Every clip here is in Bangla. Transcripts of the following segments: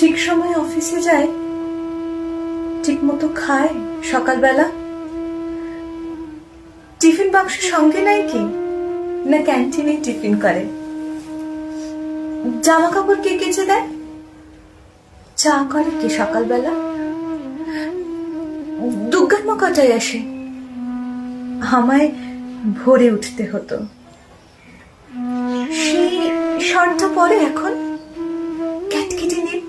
ঠিক সময় অফিসে যায়, ঠিক মতো খায় সকালবেলা? টিফিন বাক্স সঙ্গে নাই কি, না ক্যান্টিনে টিফিন করে? জামা কাপড় কে কেচে দেয়? চা করে কি সকালবেলা? দুর্গার মা কটায় আসে? আমায় ভোরে উঠতে হতো। সেই শর্টটা পরে এখন ক্যাটকেটে নীল।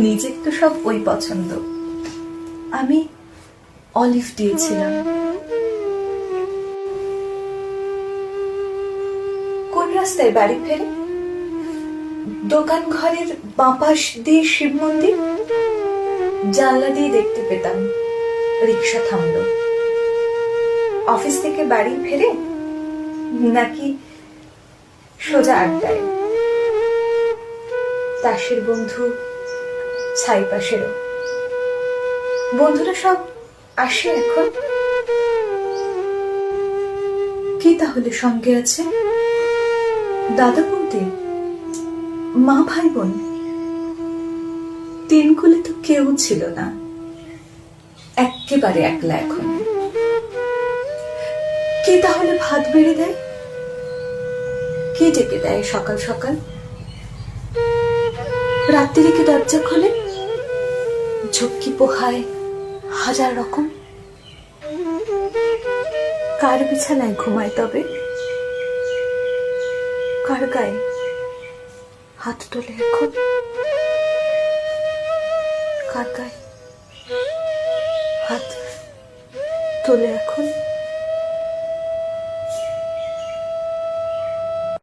নিজের তো সব ওই পছন্দ। আমি অলিভ দিয়েছিলাম। কোন রাস্তায় বাড়ি ফেরে? দোকান ঘরের বাঁপাশ দিয়ে শিব মন্দির। জানলা দিয়ে দেখতে পেতাম রিক্সা থামলো। অফিস থেকে বাড়ি ফেরে নাকি সোজা আড্ডায়? তাসের বন্ধু ছাই পাশেরও। বন্ধুরা সব আসে এখন। কি তাহলে সঙ্গে আছে? দাদা বৌদি, মা ভাই বোন? তিনকুলে তো কেউ ছিল না, একেবারে একলা এখন। কে তাহলে ভাত বেড়ে দেয়? কে ডেকে দেয় সকাল সকাল? রাত্রিরে কে দরজা খোলে? ঝক্কি পোহায় হাজার রকম। কার বিছানায় ঘুমায় তবে? কার গায়ে হাত তোলে এখন? কার গায়ে হাত তোলে এখন?